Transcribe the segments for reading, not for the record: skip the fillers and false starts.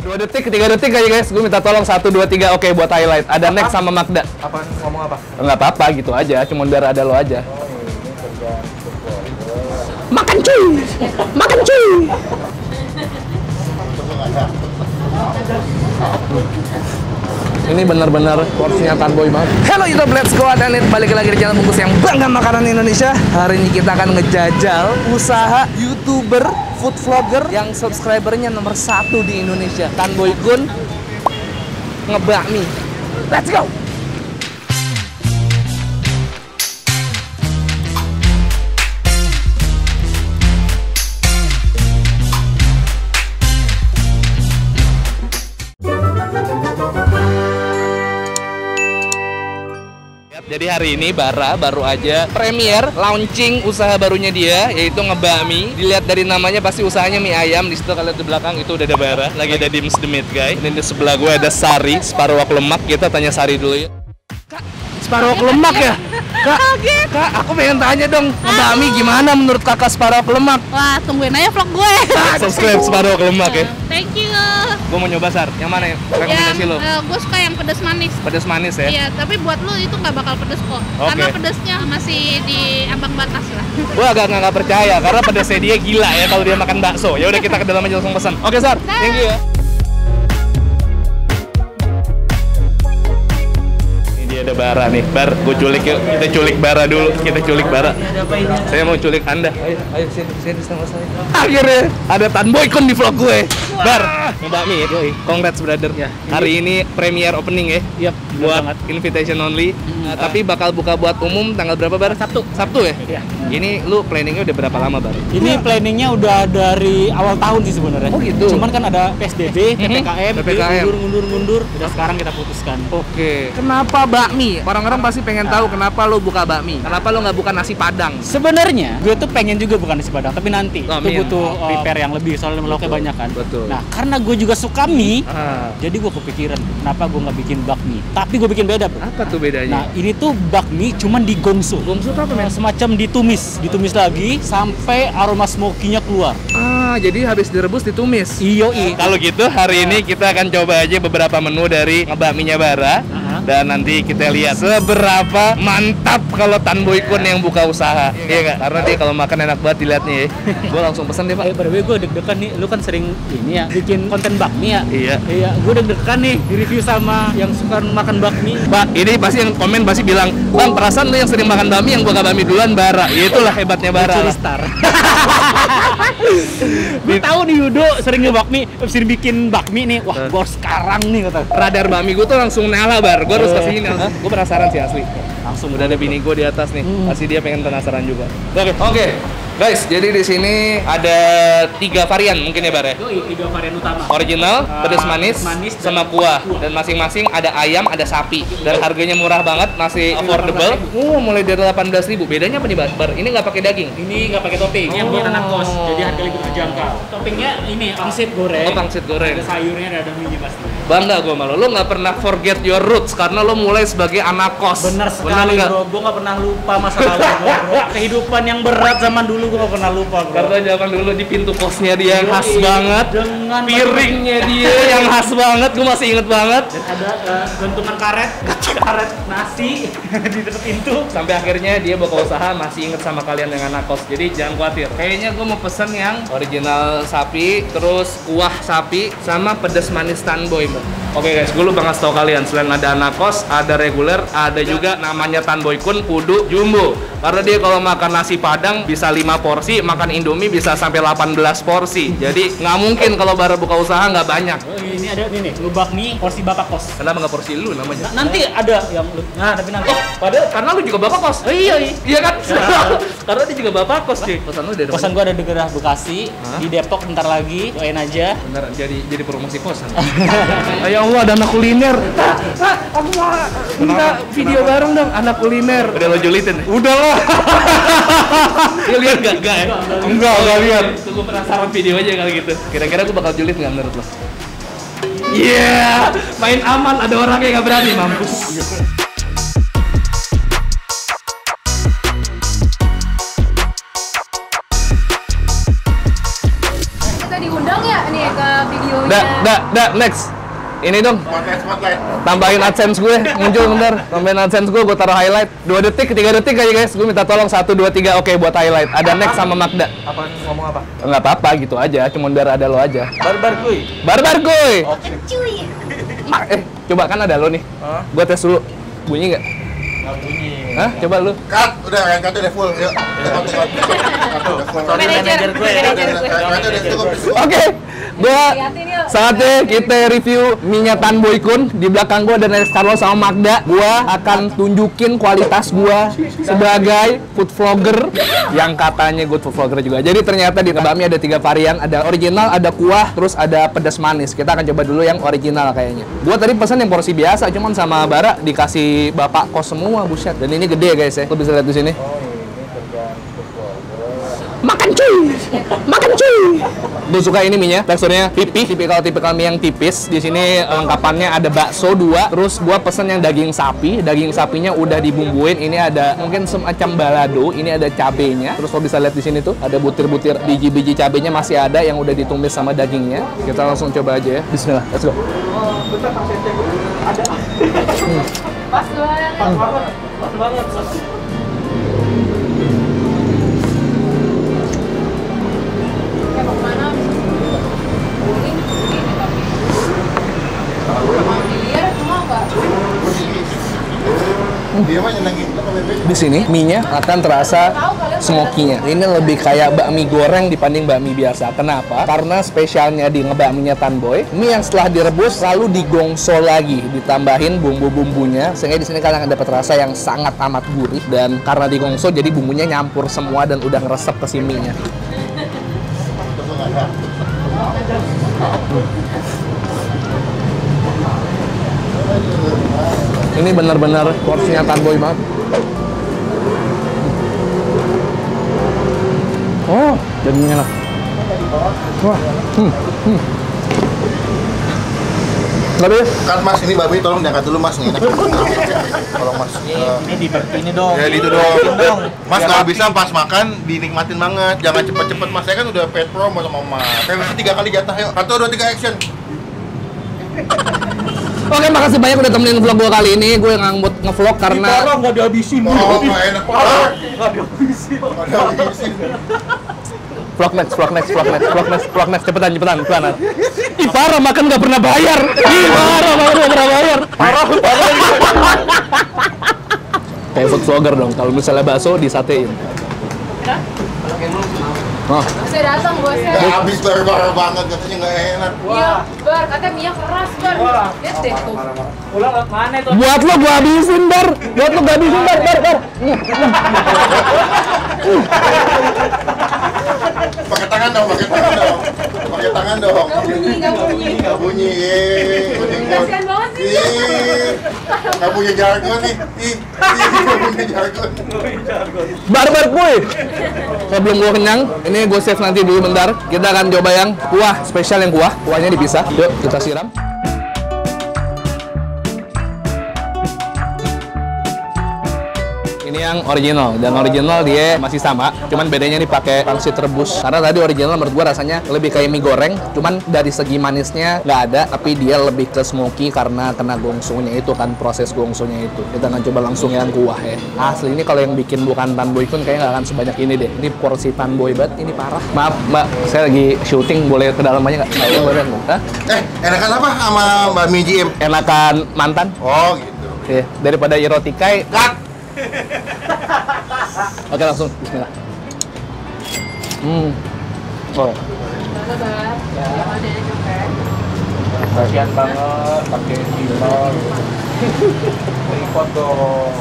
2 detik, 3 detik aja guys. Gue minta tolong 1, 2, 3. Oke, buat highlight. Ada Next sama Magda. Apa ngomong apa? Enggak apa-apa gitu aja, cuma biar ada lo aja. Makan cuy. Makan cuy. Ini benar-benar porsinya Tanboy banget. Hello YouTube, let's go dan balik lagi di channel bungkus yang bangga makanan Indonesia. Hari ini kita akan ngejajal usaha YouTuber food vlogger yang subscribernya nomor 1 di Indonesia, Tanboy Kun ngebakmi. Let's go. Jadi hari ini Bara baru aja premier launching usaha barunya dia, yaitu ngebakmi. Dilihat dari namanya pasti usahanya mie ayam. Di situ kalian di belakang itu udah ada Bara, lagi ada Dims the Meat Guy. Dan di sebelah gue ada Sari, separuh wak lemak. Kita tanya Sari dulu ya. Kak, separuh wak lemak ya? Kak, aku pengen tanya dong, ngebakmi gimana menurut kakak separuh wak lemak? Wah, tungguin aja vlog gue. Subscribe separuh wak lemak ya. Thank you. Gue mau nyoba Sar, yang mana ya? Rekomendasi lo? Gue suka yang pedas manis. Pedas manis ya? Iya, tapi buat lo itu nggak bakal pedas kok. Karena pedasnya masih di ambang batas lah. Gue agak nggak percaya karena pedasnya dia gila ya kalau dia makan bakso. Ya udah kita ke dalam aja langsung pesan. Oke Sar, thank you ya. Ini dia ada Bara nih. Bar, gue culik yuk. Kita culik Bara dulu. Kita culik Bara. Saya mau culik Anda. Ayo sini sama saya. Akhirnya ada Tanboy Kun di vlog gue. Bar, ngebakmi ya. Congrats brother. Ya, hari ini premier opening ya. Yap, buat invitation only. Tapi bakal buka buat umum tanggal berapa Bar? Sabtu ya? Iya. Ini lu planningnya udah berapa lama Bar? Ini planningnya udah dari awal tahun sih sebenarnya. Oh gitu. Cuman kan ada PSBB, PPKM, mundur. Udah sekarang kita putuskan. Oke. Kenapa bakmi? Orang-orang pasti pengen tahu kenapa lu buka bakmi. Kenapa lu nggak buka nasi Padang? Sebenarnya gue tuh pengen juga bukan nasi Padang, tapi nanti itu butuh prepare yang lebih soalnya lauknya banyak kan. Betul. Nah, karena gue juga suka mie, jadi gue kepikiran kenapa gue nggak bikin bakmi. Tapi gue bikin beda, bro. Apa tuh bedanya? Nah, ini tuh bakmi cuman digongso. Gongso itu apa, men? Semacam ditumis lagi sampai aroma smoky-nya keluar. Jadi habis direbus ditumis. Iya. Kalau gitu hari ini kita akan coba aja beberapa menu dari ngebakminya Bara. Dan nanti kita lihat seberapa mantap kalau Tanboy Kun yang buka usaha. Iya nggak? Karena dia kalau makan enak banget dilihatnya ya. Gue langsung pesen deh Pak. By the way, gue deg-degan nih. Lu kan sering ini ya bikin konten bakmi ya. Iya. Gue deg-degan nih di review sama yang suka makan bakmi. Pak, ini pasti yang komen pasti bilang, Bang, perasaan lu yang sering makan bakmi yang buka bakmi duluan Bara. Ya itulah hebatnya Bara. Curi star. Gue tahu nih Yudo sering bikin bakmi nih. Wah, gue harus sekarang nih kata. Radar bakmi gue tuh langsung nyala Bar. Gue harus kesini. Gue penasaran sih asli. Langsung udah ada bini gue di atas nih. Pasti dia pengen penasaran juga. Oke. Guys, jadi di sini ada 3 varian mungkin ya Bar ya? 3 varian utama. Original, pedas manis, sama kuah. Dan masing-masing ada ayam, ada sapi. Dan harganya murah banget, masih affordable. Mulai dari 18.000. Bedanya apa nih Bar? Ini nggak pakai daging? Ini nggak pakai topping. Ini buat anak kos. Jadi harga lebih terjangkau. Toppingnya ini pangsit goreng. Oh, pangsit goreng. Ada sayurnya, ada mie pasti. Bangga gue malu. Lo nggak pernah forget your roots karena lo mulai sebagai anak kos. Bener sekali bro. Gue nggak pernah lupa masa lalu gue bro. Kehidupan yang berat zaman dulu gue nggak pernah lupa bro. Karena zaman dulu di pintu kosnya dia yang khas banget. Dengan piringnya dia yang khas banget. Gue masih inget banget. Dan ada gantungan karet nasi di dekat pintu. Sampai akhirnya dia buka usaha masih inget sama kalian yang anak kos. Jadi jangan khawatir. Kayaknya gue mau pesen yang original sapi, terus kuah sapi, sama pedas manis Tanboy. Oke guys, gue lupa ngasih tau kalian, selain ada anak kos, ada reguler, ada juga namanya Tanboy Kun kudu jumbo. Karena dia kalau makan nasi Padang bisa 5 porsi, makan Indomie bisa sampai 18 porsi. Jadi nggak mungkin kalau baru buka usaha nggak banyak. Ini ada ini, lu bakmi porsi bapak kos. Kenapa nggak porsi lu namanya? Nanti ada yang lu. Nah, tapi nanti. Padahal karena lu juga bapak kos. Iya kan? Karena dia juga bapak kos sih. Kosan lu dari mana? Kosan gua ada di daerah Bekasi, di Depok bentar lagi. Doain aja. Bentar jadi promosi kosan. Ya Allah, ada anak kuliner. Aku mau minta video bareng dong, anak kuliner. Udah lo julitin? Udah lah. Lu lihat gak? Enggak ya? Enggak lihat. Tunggu penasaran video aja kali gitu. Kira-kira gue bakal julid nggak menurut lo? Iya, main aman, ada orang yang nggak berani, mampus. Kita diundang ya nih ke video. Next. Ini dong. Spotlight. Tambahin AdSense gue, muncul bentar. Tambahin AdSense gue taruh highlight. 2 detik, 3 detik aja guys. Gue minta tolong 1, 2, 3. Oke, buat highlight. Ada Next sama Magda. Apa ngomong apa? Enggak apa-apa gitu aja, cuma biar ada lo aja. Barbar kuy. Barbar kuy. Oke. Coba kan ada lo nih. Gue tes dulu. Bunyi nggak? Nggak bunyi. Hah? Coba lu. Cut, udah yang cut udah full. Yuk. Manajer gue. Oke. Saatnya kita review minyak Tanboy Kun. Di belakang gua ada Next Carlo sama Magda. Gua akan tunjukin kualitas gua sebagai food vlogger yang katanya good food vlogger juga. Jadi ternyata di bakmi ada 3 varian, ada original, ada kuah, terus ada pedas manis. Kita akan coba dulu yang original kayaknya. Gua tadi pesan yang porsi biasa, cuman sama Bara dikasih bapak kos semua, buset. Dan ini gede guys ya. Lo bisa lihat di sini. Makan cuy, makan cuy. Gue suka ini mie-nya, teksturnya pipih, tipikal mie yang tipis. Di sini lengkapannya ada bakso 2, terus gua pesen yang daging sapi. Daging sapinya udah dibumbuin. Ini ada mungkin semacam balado. Ini ada cabenya. Terus lo bisa lihat di sini tuh ada butir-butir biji-biji cabenya masih ada yang udah ditumis sama dagingnya. Kita langsung coba aja ya. Bismillah, let's go. Pas banget. Pas banget. Di sini mie-nya akan terasa smoky-nya. Ini lebih kayak bakmi goreng dibanding bakmi biasa. Kenapa? Karena spesialnya di ngebakminya Tanboy, mie yang setelah direbus lalu digongso lagi, ditambahin bumbu-bumbunya, sehingga di sini kalian akan dapat rasa yang sangat amat gurih. Dan karena digongso, jadi bumbunya nyampur semua dan udah ngeresep ke si mie-nya. Ini benar-benar porsinya Tanboy banget. Oh, dagingnya enak. Wah, Tapi Kan Mas, ini babi tolong diangkat dulu Mas, nih enak. Tolong Mas. Ini dong. Ya gitu dong. Mas kalau bisa pas makan dinikmatin banget. Jangan cepet-cepet Mas. Saya kan udah paid promo sama Mas. Kayak 3 kali jatah yuk. 1, 2, 3 action. Oke, makasih banyak udah temenin vlog gue kali ini. Gue nge-vlog karena nggak dihabisin. Oh, nggak enak banget. Nggak dihabisin. vlog next, cepetan, pelan. Ih, parah, makan nggak pernah bayar. Ih, parah, makan nggak pernah bayar. Parah. Kayak food vlogger dong, kalau misalnya bakso disatein. Oh. Saya datang bosnya. Nggak habis bar banget, katanya nggak enak. Iya, Bar, katanya minyak keras, Bar. Lihat deh tuh. Pulang ke mana itu? Buat lo gua habisin, Bar. Bar. Pakai tangan dong. Nggak bunyi. Kasian banget sih. Nggak punya jargon nih. Nggak punya jargon. Barbar boy. Sebelum gua kenyang, ini gue save nanti dulu bentar. Kita akan coba yang kuah, spesial yang kuah. Kuahnya dipisah. Yuk, kita siram. Ini yang original, dan original dia masih sama, cuman bedanya nih pakai pangsit rebus. Karena tadi original menurut gua rasanya lebih kayak mie goreng, cuman dari segi manisnya nggak ada, tapi dia lebih ke smoky karena kena gongsonya itu kan, proses gongsonya itu. Kita akan coba langsung yang kuah ya. Asli ini kalau yang bikin bukan Tanboy Kun kayaknya nggak akan sebanyak ini deh. Ini porsi Tanboy banget, ini parah. Maaf Mbak, saya lagi syuting, boleh ke dalam aja nggak? Boleh nggak? Enakan apa sama Mbak Mi GM? Enakan mantan? Oh gitu. Oke, daripada erotikai. Cut. Oke, langsung bismillah. Oh. Kasian banget pakai pilot. Repot dong.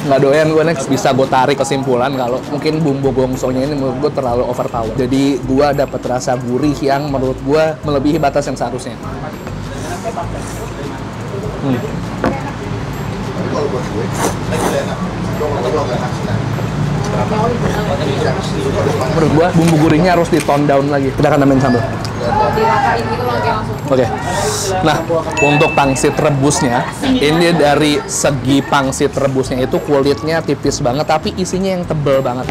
Nggak doyan gue next, bisa gue tarik kesimpulan kalau mungkin bumbu gongsonya ini menurut gue terlalu overpower. Jadi gue dapat rasa gurih yang menurut gue melebihi batas yang seharusnya. Kalau buat gue, lagi enak. Menurut gua bumbu gurihnya harus di tone down lagi. Kita akan tambahin sambal. Dirakain gitu langsung. Oke. Nah, untuk pangsit rebusnya, ini dari segi pangsit rebusnya itu kulitnya tipis banget, tapi isinya yang tebel banget.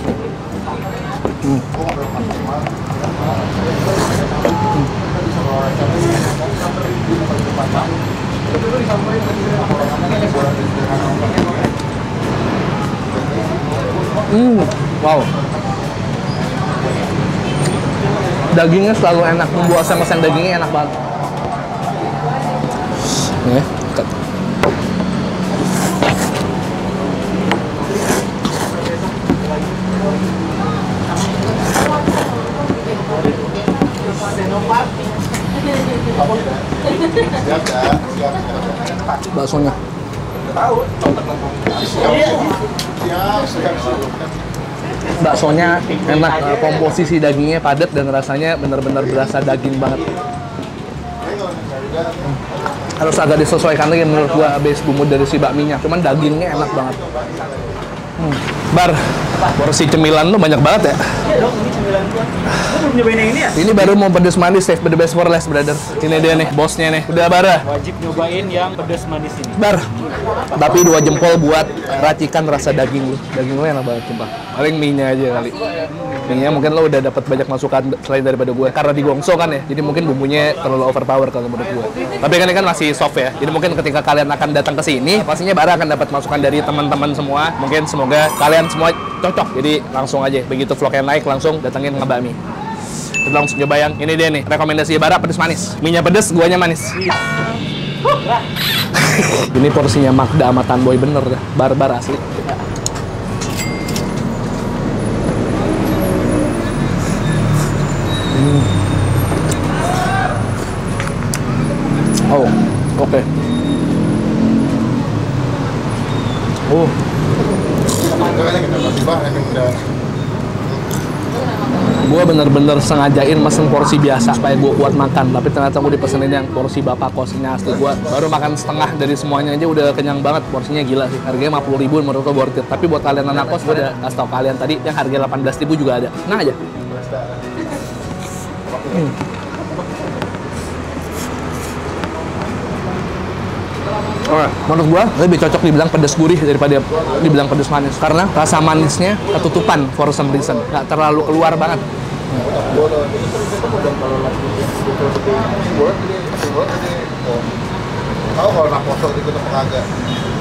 Wow. Dagingnya selalu enak, membuat oseng-oseng dagingnya enak banget. Nih, dekat. Baksonya. Baksonya enak, komposisi dagingnya padat dan rasanya benar-benar berasa daging banget. Harus agak disesuaikan lagi menurut gua habis bumbu dari si bakminya. Cuman dagingnya enak banget. Bar, porsi cemilan lu banyak banget ya? Iya dong, ini cemilan gua. Gua belum nyobain yang ini ya? Ini baru mau pedes manis, save the best for last, brother. Ini dia nih, bosnya nih. Udah bara. Wajib nyobain yang pedas manis ini. Bar. Tapi 2 jempol buat racikan rasa daging lu. Daging lu enak banget, sumpah. Paling mie-nya aja kali. Mie-nya mungkin lo udah dapat banyak masukan selain daripada gue. Karena di Gongso kan ya, jadi mungkin bumbunya terlalu overpower kalau menurut gue. Tapi kan ini kan masih soft ya. Jadi mungkin ketika kalian akan datang ke sini, pastinya Bara akan dapat masukan dari teman-teman semua. Mungkin semoga kalian semua cocok. Jadi langsung aja, begitu vlognya naik langsung datengin ngebakmi. Kita langsung coba yang ini dia nih, rekomendasi Bara pedes manis. Mie-nya pedes, guanya manis. Ini porsinya Magda sama Tanboy bener dah, barbar asli. Oh, oke. Oh. Gue bener-bener sengajain mesen porsi biasa supaya gue kuat makan, tapi ternyata gue dipesenin yang porsi bapak kosnya asli. Gue baru makan setengah dari semuanya aja udah kenyang banget. Porsinya gila sih, harganya 50.000 menurut gue worth it. Tapi buat kalian anak kos, gue udah kasih tau kalian tadi yang harga 18.000 juga ada. Nah aja. Oke, menurut gua lebih cocok dibilang pedas gurih daripada dibilang pedas manis karena rasa manisnya ketutupan for some reason, nggak terlalu keluar banget. Tahu kalau naposo itu tuh kagak.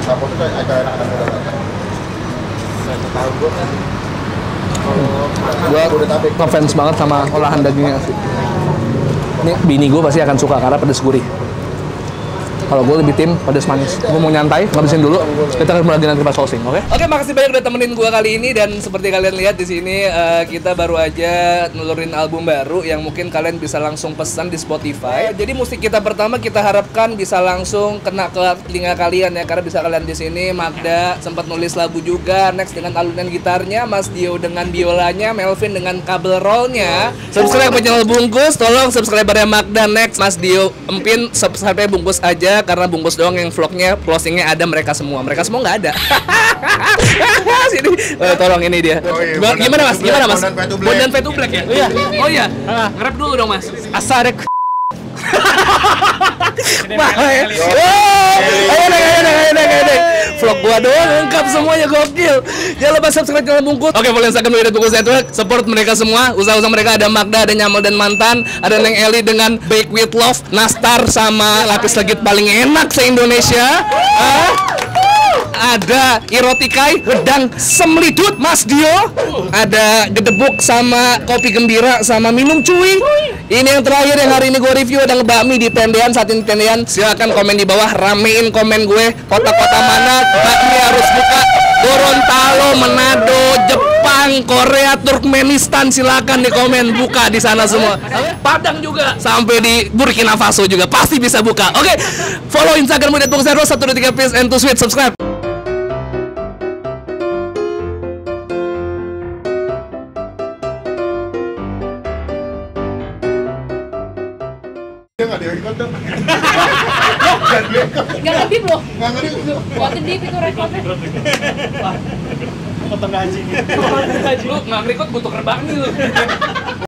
Naposo kayak anak-anak muda datang. Tahu gua kan. Gua ngefans banget sama olahan dagingnya sih. Ini bini gua pasti akan suka karena pedas gurih. Kalau gue lebih tim pedas manis. Gue mau nyantai, ngabisin dulu. Kita akan mulai nanti pas closing, oke? Oke, makasih banyak udah temenin gue kali ini dan seperti kalian lihat di sini kita baru aja nulurin album baru yang mungkin kalian bisa langsung pesan di Spotify. Jadi musik kita pertama kita harapkan bisa langsung kena ke telinga kalian ya karena bisa kalian di sini. Magda sempat nulis lagu juga, Next dengan alunan gitarnya, Mas Dio dengan biolanya, Melvin dengan kabel rollnya. Subscribe ke channel Bungkus, tolong subscribernya Magda, Next, Mas Dio, Empin, subscribe Bungkus aja. Karena Bungkus doang yang vlognya, closingnya ada mereka semua nggak ada. Sini, tolong ini dia. Oh iya, Gimana mas? Bondan Fade to Black ya? Iya. Oh iya. Nge-rap dulu dong mas. Asarek. Ayo. Vlog gua doang lengkap semuanya gokil. Jangan lupa subscribe channel Bungkus. Oke, follow Instagram dari Bungkus Network. Support mereka semua. Usaha-usaha mereka ada Magda, ada Nyamal dan Mantan, ada Neng Eli dengan Bake with Love, Nastar sama lapis legit paling enak se-Indonesia. Ada Irotikai, wedang semlidut Mas Dio. Ada gedebuk sama kopi gembira sama minum cuy. Ini yang terakhir yang hari ini gue review, ada ngebakmi di tendean. Saat ini tendean, silakan komen di bawah, ramein komen gue. Kota-kota mana bakmi harus buka. Gorontalo, Manado, Jepang, Korea, Turkmenistan, silakan di komen, buka di sana semua. Padang juga, sampai di Burkina Faso juga pasti bisa buka. Oke, follow Instagram gue @bungkus 123 please and to sweet subscribe. Dia nggak direkod dong. Gak ngedip loh. Nggak ngedip. Gak ngedip itu rekodnya. Potong gaji. Lu nggak ngerikot butuh kerbang nih lu.